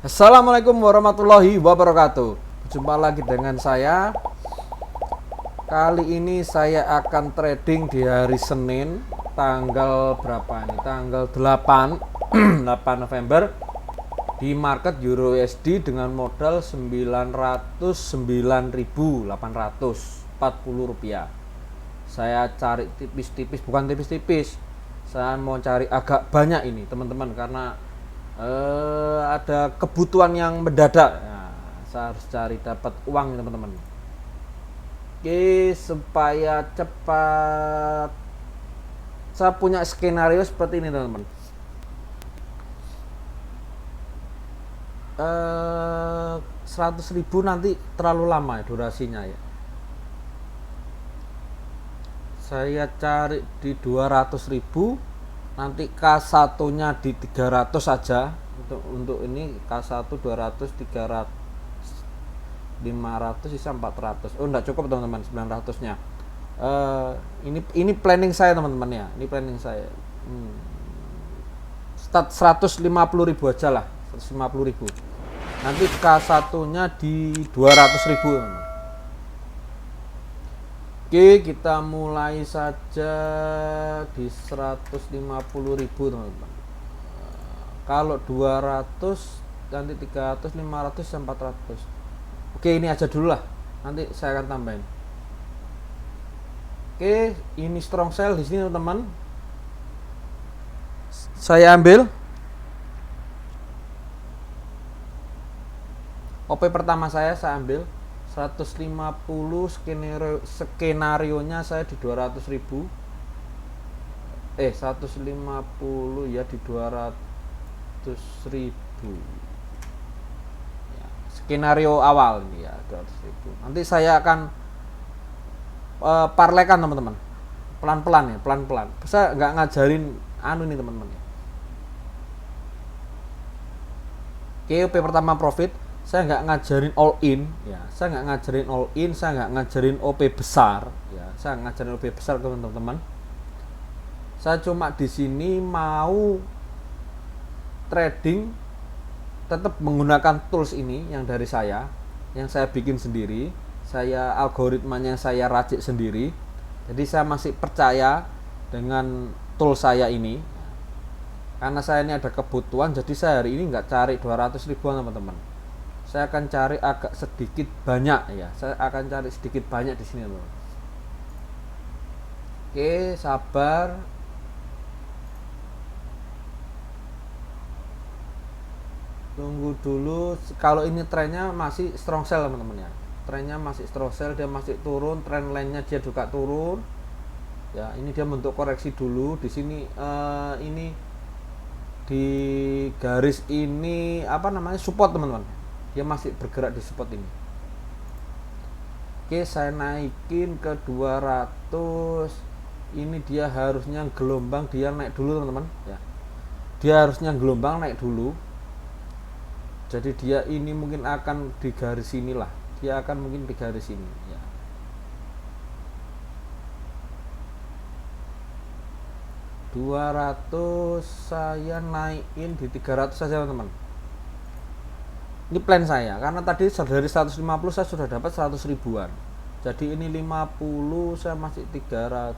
Assalamualaikum warahmatullahi wabarakatuh. Jumpa lagi dengan saya. Kali ini saya akan trading di hari Senin, tanggal berapa ini? Tanggal 8 November di market Euro USD dengan modal 909.840 rupiah. Saya cari tipis-tipis, bukan tipis-tipis. Saya mau cari agak banyak ini, teman-teman, karena ada kebutuhan yang mendadak. Nah, saya harus cari dapat uang, teman-teman. Oke, supaya cepat, saya punya skenario seperti ini, teman-teman. 100.000 nanti terlalu lama ya durasinya ya. Saya cari di 200.000, nanti K1 nya di 300 saja. Untuk ini K1 200, 300, 500, sisa 400. Oh, enggak cukup, teman-teman, 900 nya. Ini planning saya, teman-teman ya. Ini planning saya. Start 150.000 aja lah, 150.000. Nanti K1 nya di 200.000, teman-teman. Oke, kita mulai saja di 150.000, teman-teman. Kalau 200, nanti 300, 500, 400. Oke, ini aja dulu lah. Nanti saya akan tambahin. Oke, ini strong sell di sini, teman-teman. Saya ambil OP pertama, saya ambil 150. Skenario-nya saya di 200.000. 150 ya, di 200.000. Skenario awal ini ya, 200.000. Nanti saya akan parlekan, teman-teman, pelan-pelan ya, pelan-pelan. Saya nggak ngajarin ini, teman-teman. Oke, OP pertama profit. Saya nggak ngajarin all in ya, saya nggak ngajarin all in, saya nggak ngajarin OP besar ya, saya ngajarin OP besar, teman-teman. Saya cuma di sini mau trading tetap menggunakan tools ini yang dari saya, yang saya bikin sendiri, algoritmanya saya racik sendiri. Jadi saya masih percaya dengan tool saya ini, karena saya ini ada kebutuhan. Jadi saya hari ini nggak cari 200.000-an, teman-teman. Saya akan cari agak sedikit banyak ya, saya akan cari sedikit banyak di sini, teman-teman. Oke, sabar. Tunggu dulu. Kalau ini trennya masih strong sell, teman-teman ya. Trennya masih strong sell, dia masih turun, trend line-nya dia juga turun. Ya, ini dia bentuk koreksi dulu di sini. Ini di garis ini support, teman-teman. Dia masih bergerak di support ini. Oke, saya naikin ke 200. Ini dia harusnya gelombang, dia naik dulu, teman-teman ya. Dia harusnya gelombang naik dulu. Jadi dia ini mungkin akan di garis inilah. Dia akan mungkin di garis ini ya. $200 saya naikin di 300 saja, teman-teman. Ini plan saya, karena tadi dari 150 saya sudah dapat 100.000-an. Jadi ini 50, saya masih 300.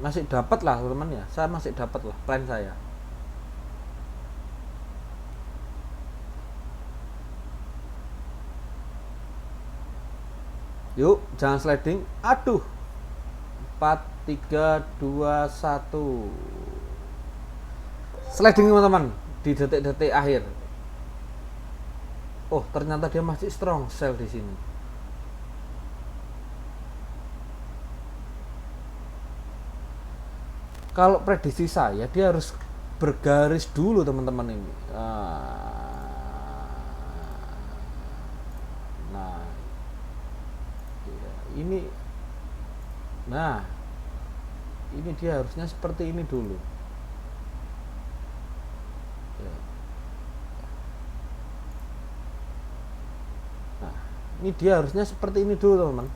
Masih dapat lah, teman-teman ya. Saya masih dapat lah plan saya. Yuk, jangan sliding. Aduh. 4, 3, 2, 1. Sliding, teman-teman, di detik-detik akhir. Oh, ternyata dia masih strong sell di sini. Kalau prediksi saya, dia harus bergaris dulu, teman-teman ini. Nah, ini dia harusnya seperti ini dulu. Ini dia harusnya seperti ini dulu teman-teman.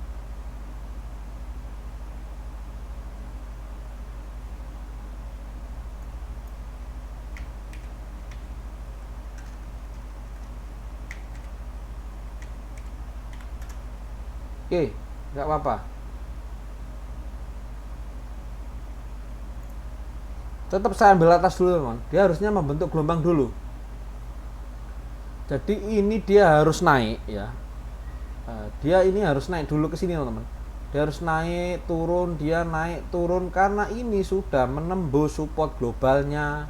Oke, nggak apa-apa. Tetap saya ambil atas dulu teman. Dia harusnya membentuk gelombang dulu. Jadi ini dia harus naik ya. Dia ini harus naik dulu ke sini teman-teman. Dia harus naik turun, dia naik turun karena ini sudah menembus support globalnya.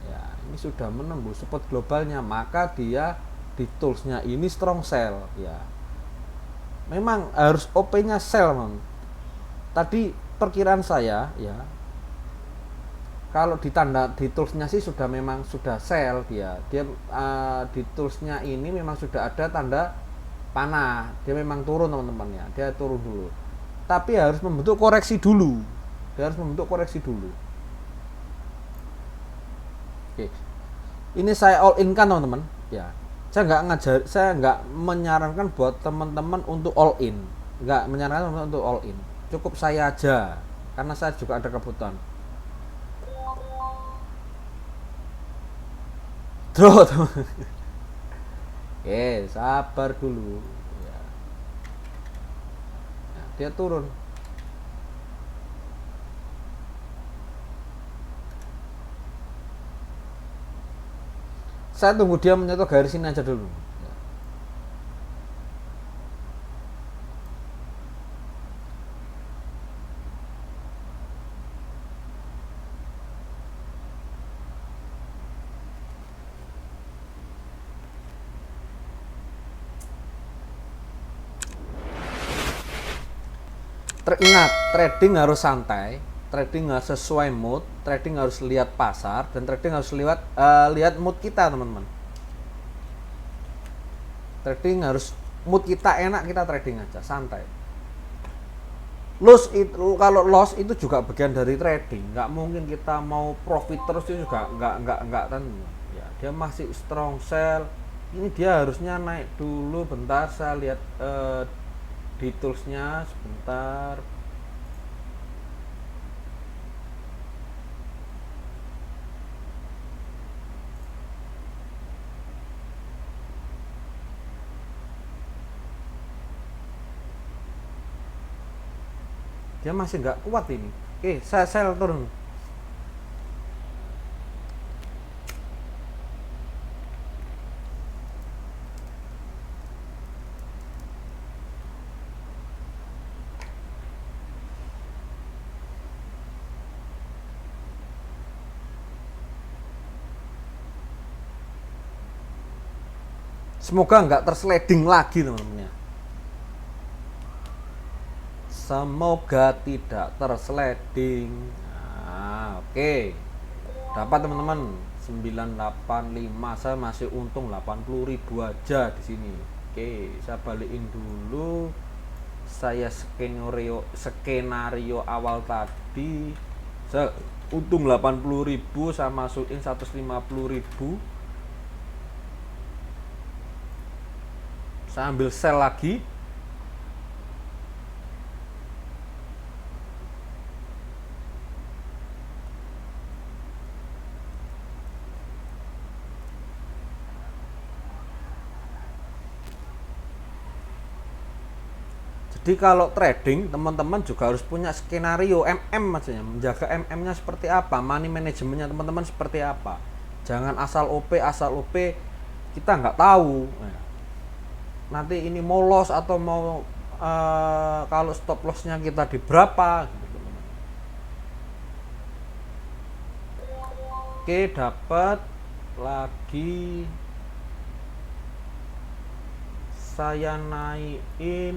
Ya, ini sudah menembus support globalnya, maka dia di toolsnya ini strong sell ya. Memang harus OP-nya sell teman. Tadi perkiraan saya ya, kalau di tanda di toolsnya sih sudah memang sudah sell dia di toolsnya ini memang sudah ada tanda panah, dia memang turun teman-teman ya, dia turun dulu, tapi harus membentuk koreksi dulu, dia harus membentuk koreksi dulu. Oke, ini saya all in kan teman-teman ya, saya nggak menyarankan buat teman-teman untuk all in, nggak menyarankan teman-teman untuk all in, cukup saya aja karena saya juga ada kebutuhan. Draw teman. Sabar dulu ya. Nah, dia turun. Saya tunggu dia menyentuh garis ini aja dulu ya. Teringat, trading harus santai, trading harus sesuai mood, trading harus lihat pasar, dan trading harus lihat mood kita teman-teman. Trading harus mood kita enak, kita trading aja santai. Kalau loss itu juga bagian dari trading, nggak mungkin kita mau profit terus itu juga nggak kan ya. Dia masih strong sell, ini dia harusnya naik dulu bentar, saya lihat di toolsnya sebentar. Dia masih nggak kuat ini. Oke, saya sell turun. Semoga nggak tersliding lagi teman-teman ya. Semoga tidak tersliding. Nah, oke. Dapat teman-teman 985, saya masih untung 80.000 aja di sini. Oke, saya balikin dulu. Saya skenario awal tadi saya untung 80.000, saya masukin 150.000. Saya ambil sell lagi. Jadi kalau trading teman-teman juga harus punya skenario MM maksudnya, menjaga MM-nya seperti apa, money manajemennya teman-teman seperti apa. Jangan asal OP kita nggak tahu. Nanti ini mau loss atau mau kalau stop lossnya kita di berapa gitu. Oke, dapat lagi. Saya naikin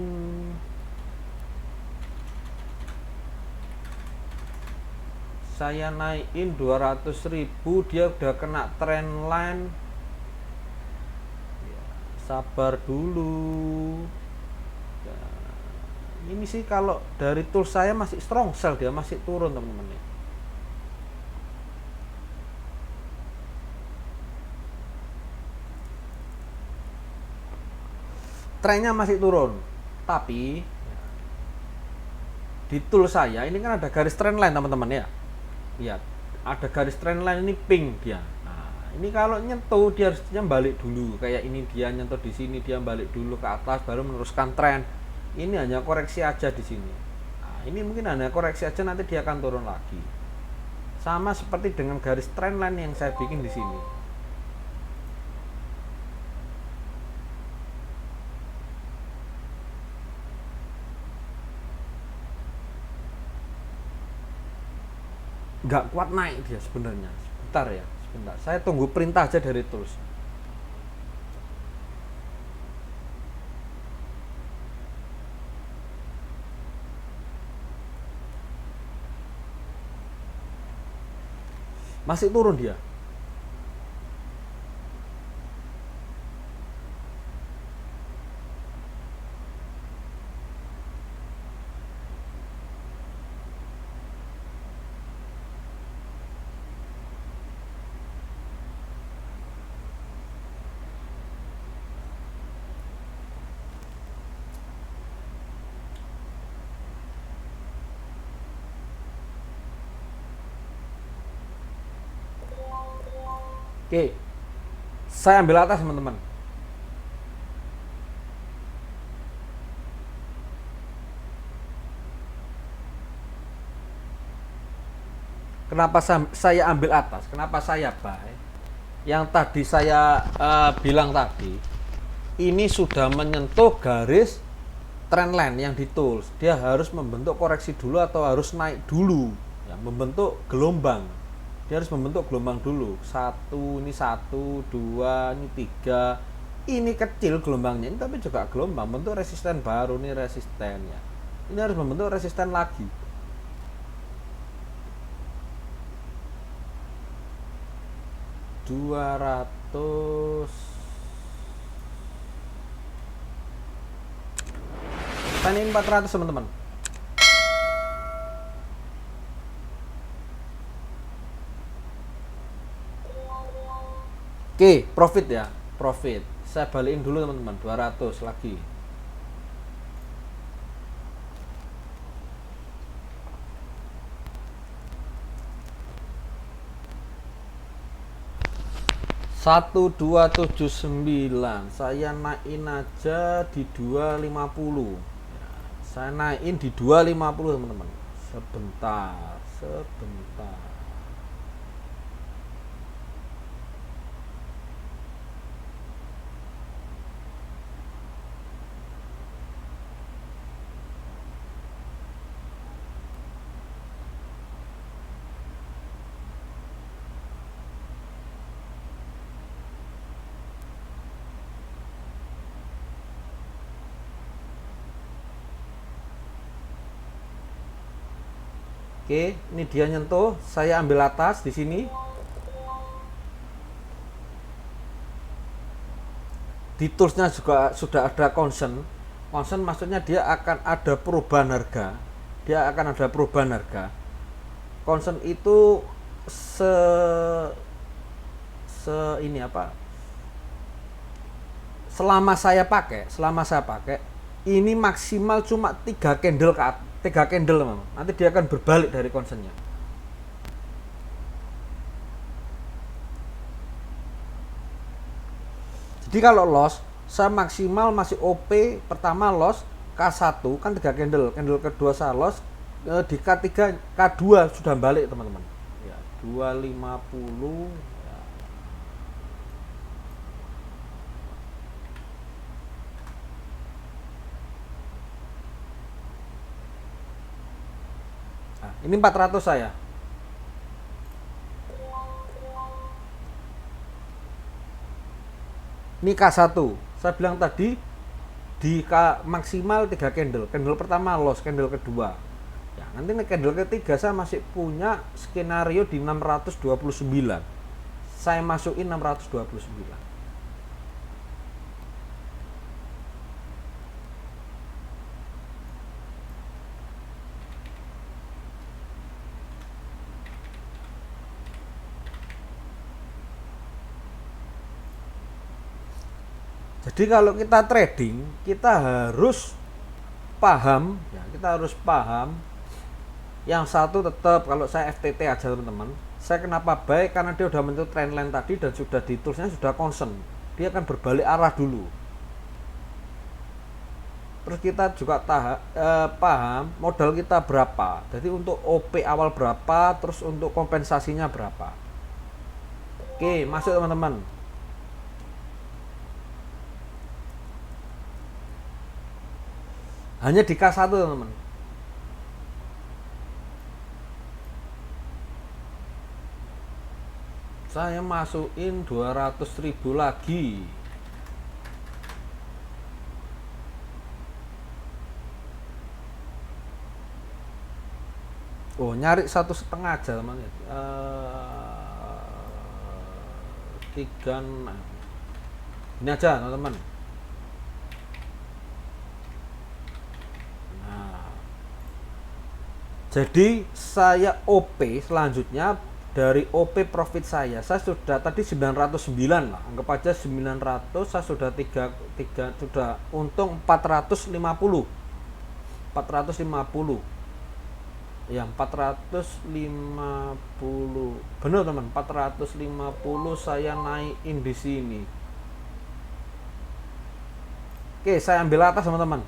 saya naikin 200.000, dia udah kena trend line ya, sabar dulu ya. Ini sih kalau dari tool saya masih strong sell, dia masih turun teman-teman. trennya masih turun. Tapi di tool saya ini kan ada garis trendline teman-teman ya. Lihat, ada garis trendline ini pink dia. Nah, ini kalau nyentuh dia harusnya balik dulu. Kayak ini dia nyentuh di sini, dia balik dulu ke atas baru meneruskan tren. Ini hanya koreksi aja di sini. Nah, ini mungkin hanya koreksi aja, nanti dia akan turun lagi. Sama seperti dengan garis trendline yang saya bikin di sini. Nggak kuat naik dia sebenarnya. Sebentar ya, sebentar. Saya tunggu perintah aja dari tools. Masih turun dia. Oke, saya ambil atas teman-teman. Kenapa saya ambil atas? Kenapa saya buy? Yang tadi saya bilang tadi, ini sudah menyentuh garis trendline yang di tools. Dia harus membentuk koreksi dulu atau harus naik dulu, ya, membentuk gelombang. Dia harus membentuk gelombang dulu. Ini satu, dua, ini tiga. Ini kecil gelombangnya, ini tapi juga gelombang. Bentuk resisten baru, ini resistennya. Ini harus membentuk resisten lagi. Ini 400 teman-teman. Oke, profit ya, profit. Saya balikin dulu teman-teman, 200 lagi. Satu 279. Saya naikin aja di 250. Ya, saya naikin di 250 teman-teman. Sebentar. Oke, ini dia nyentuh, saya ambil atas di sini. Di toolsnya juga sudah ada concern. Concern maksudnya dia akan ada perubahan harga. Concern itu ini apa? Selama saya pakai, ini maksimal cuma 3 candle ke atas. 3 candle memang. Nanti dia akan berbalik dari concernnya. Jadi kalau loss, saya maksimal masih OP. Pertama loss K1 kan 3 candle. Candle kedua saya loss, di K3, K2 sudah balik teman-teman. Ya, 250 ya. Nah, ini 400 saya. Ini K1. Saya bilang tadi di maksimal 3 candle. Candle pertama loss, candle kedua. Ya, nanti candle ketiga saya masih punya skenario di 629. Saya masukin 629. Jadi kalau kita trading, kita harus paham, ya, kita harus paham. Yang satu tetap, kalau saya FTT aja teman-teman. Saya kenapa baik? Karena dia udah bentuk trendline tadi dan sudah di toolsnya sudah concern. Dia akan berbalik arah dulu. Terus kita juga paham modal kita berapa. Jadi untuk OP awal berapa, terus untuk kompensasinya berapa. Oke, masuk teman-teman. Hanya di K1 teman-teman. Saya masukin 200.000 lagi. Oh, nyari 1,5 aja teman. 3 ini aja teman-teman. Nah, jadi saya OP selanjutnya dari OP profit saya sudah tadi 909 lah, anggap aja 900, saya sudah 3 sudah untung 450 ya, 450 bener teman, 450 saya naikin di sini. Oke, saya ambil atas teman-teman.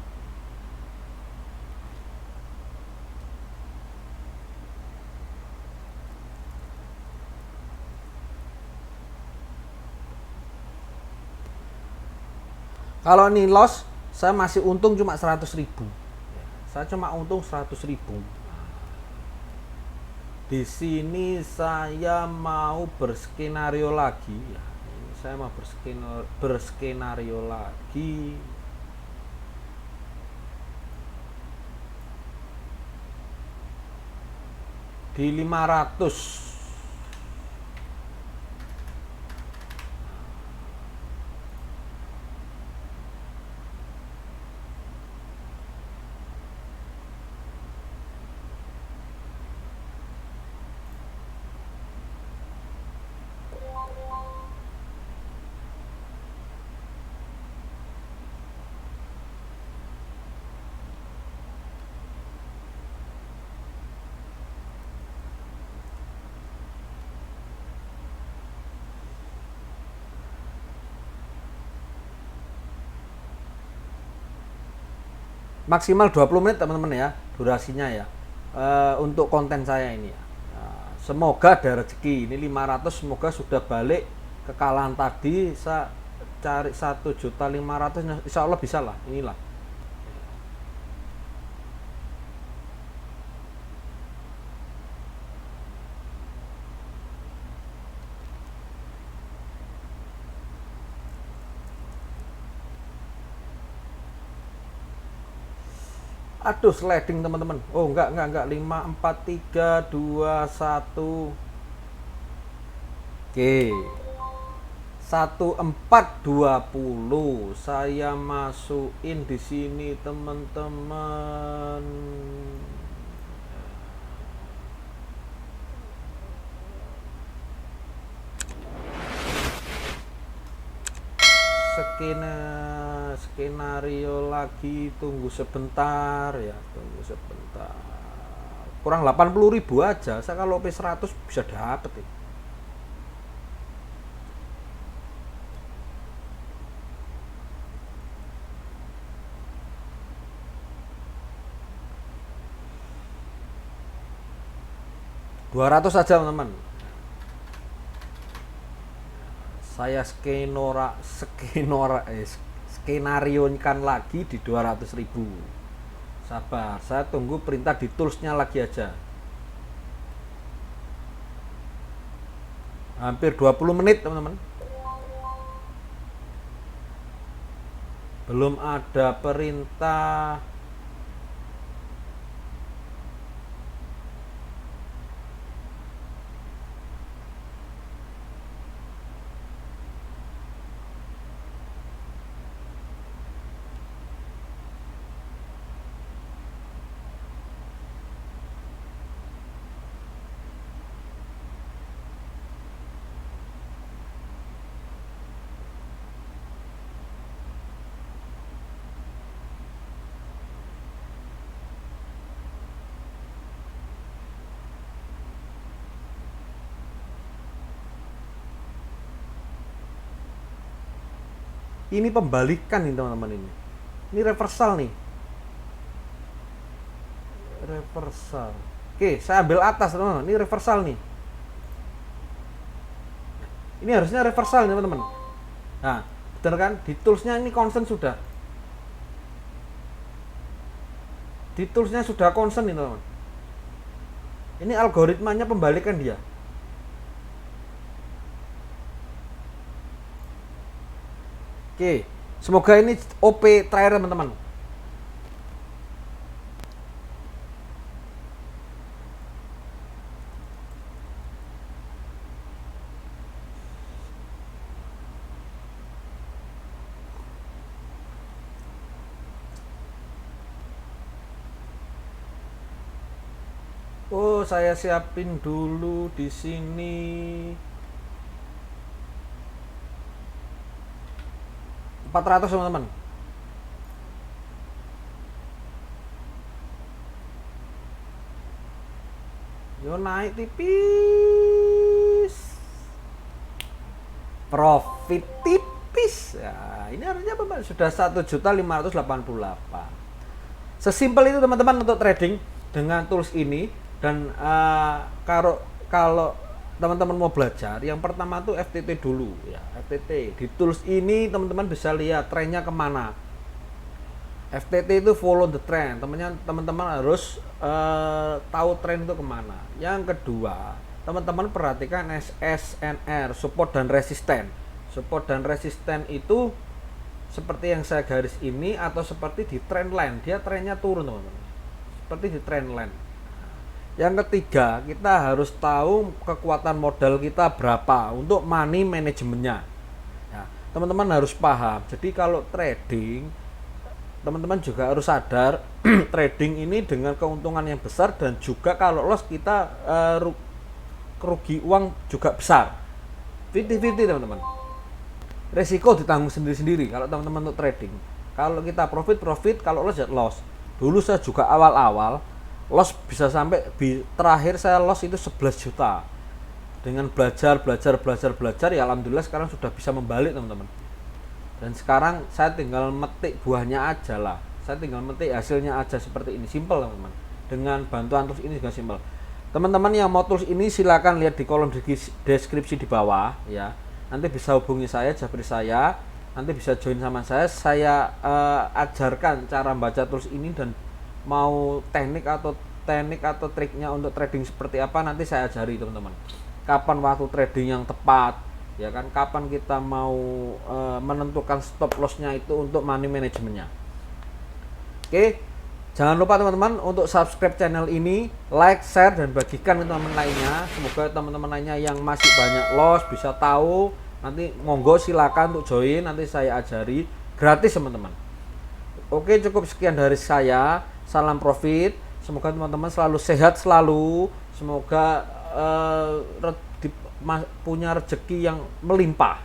Kalau ini loss, saya masih untung cuma 100.000. Saya cuma untung 100.000. Di sini saya mau berskenario lagi ya. Saya mau berskenario lagi. Di 500. Maksimal 20 menit teman-teman ya durasinya ya, untuk konten saya ini ya. Semoga ada rezeki. Ini 500 semoga sudah balik kekalahan tadi. Saya cari 1.500.000, insya Allah bisa lah. Inilah aduh sliding teman-teman. Oh enggak 5 4 3 2 1. Oke, 1420 saya masukin di sini teman-teman. Skenario lagi, tunggu sebentar ya, tunggu sebentar. Kurang 80.000 aja. Saya kalau P100 bisa dapet ya. $200 saja teman-teman. Saya skenariokan lagi di 200.000. Sabar, saya tunggu perintah di toolsnya lagi aja. Hampir 20 menit teman-teman. Belum ada perintah. Ini pembalikan nih teman-teman ini. Ini reversal nih. Reversal. Oke, saya ambil atas teman-teman. Ini reversal nih. Ini harusnya reversal nih teman-teman. Nah, benar kan? Di toolsnya ini concern sudah. Di toolsnya sudah concern nih teman-teman. Ini algoritmanya pembalikan dia. Oke, semoga ini OP terakhir teman-teman. Oh, saya siapin dulu di sini. 400 teman-teman. Yo naik tipis. Profit tipis. Ya, ini harusnya apa? Sudah 1.588.000. Sesimpel itu teman-teman untuk trading dengan tools ini. Dan kalau teman-teman mau belajar, yang pertama tuh FTT dulu ya. FTT di tools ini teman-teman bisa lihat trennya kemana. FTT itu follow the trend. Teman-teman harus tahu tren itu kemana. Yang kedua, teman-teman perhatikan SNR, support dan resisten. Support dan resisten itu seperti yang saya garis ini atau seperti di trend line. Dia trennya turun teman-teman. Seperti di trend line. Yang ketiga, kita harus tahu kekuatan modal kita berapa untuk money manajemennya. Ya, teman-teman harus paham. Jadi kalau trading, teman-teman juga harus sadar trading ini dengan keuntungan yang besar dan juga kalau loss kita kerugi uang juga besar. 50-50 teman-teman. Resiko ditanggung sendiri-sendiri kalau teman-teman untuk trading. Kalau kita profit, kalau loss ya loss. Dulu saya juga awal-awal loss bisa sampai terakhir saya loss itu 11 juta. Dengan belajar ya alhamdulillah sekarang sudah bisa membalik teman-teman. Dan sekarang saya tinggal metik buahnya aja lah. Saya tinggal metik hasilnya aja seperti ini, simple teman-teman. Dengan bantuan tools ini juga simple. Teman-teman yang mau tools ini silakan lihat di kolom deskripsi di bawah ya. Nanti bisa hubungi saya, Japri saya. Nanti bisa join sama saya ajarkan cara membaca tools ini dan mau teknik atau triknya untuk trading seperti apa nanti saya ajari teman-teman. Kapan waktu trading yang tepat, ya kan? Kapan kita mau menentukan stop lossnya itu untuk money manajemennya. Oke, jangan lupa teman-teman untuk subscribe channel ini, like, share dan bagikan ke teman-teman lainnya. Semoga teman-teman lainnya yang masih banyak loss bisa tahu. Nanti monggo silakan untuk join, nanti saya ajari gratis teman-teman. Oke, cukup sekian dari saya. Salam profit. Semoga teman-teman selalu sehat selalu. Semoga punya rezeki yang melimpah.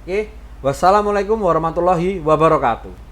Oke. Wassalamualaikum warahmatullahi wabarakatuh.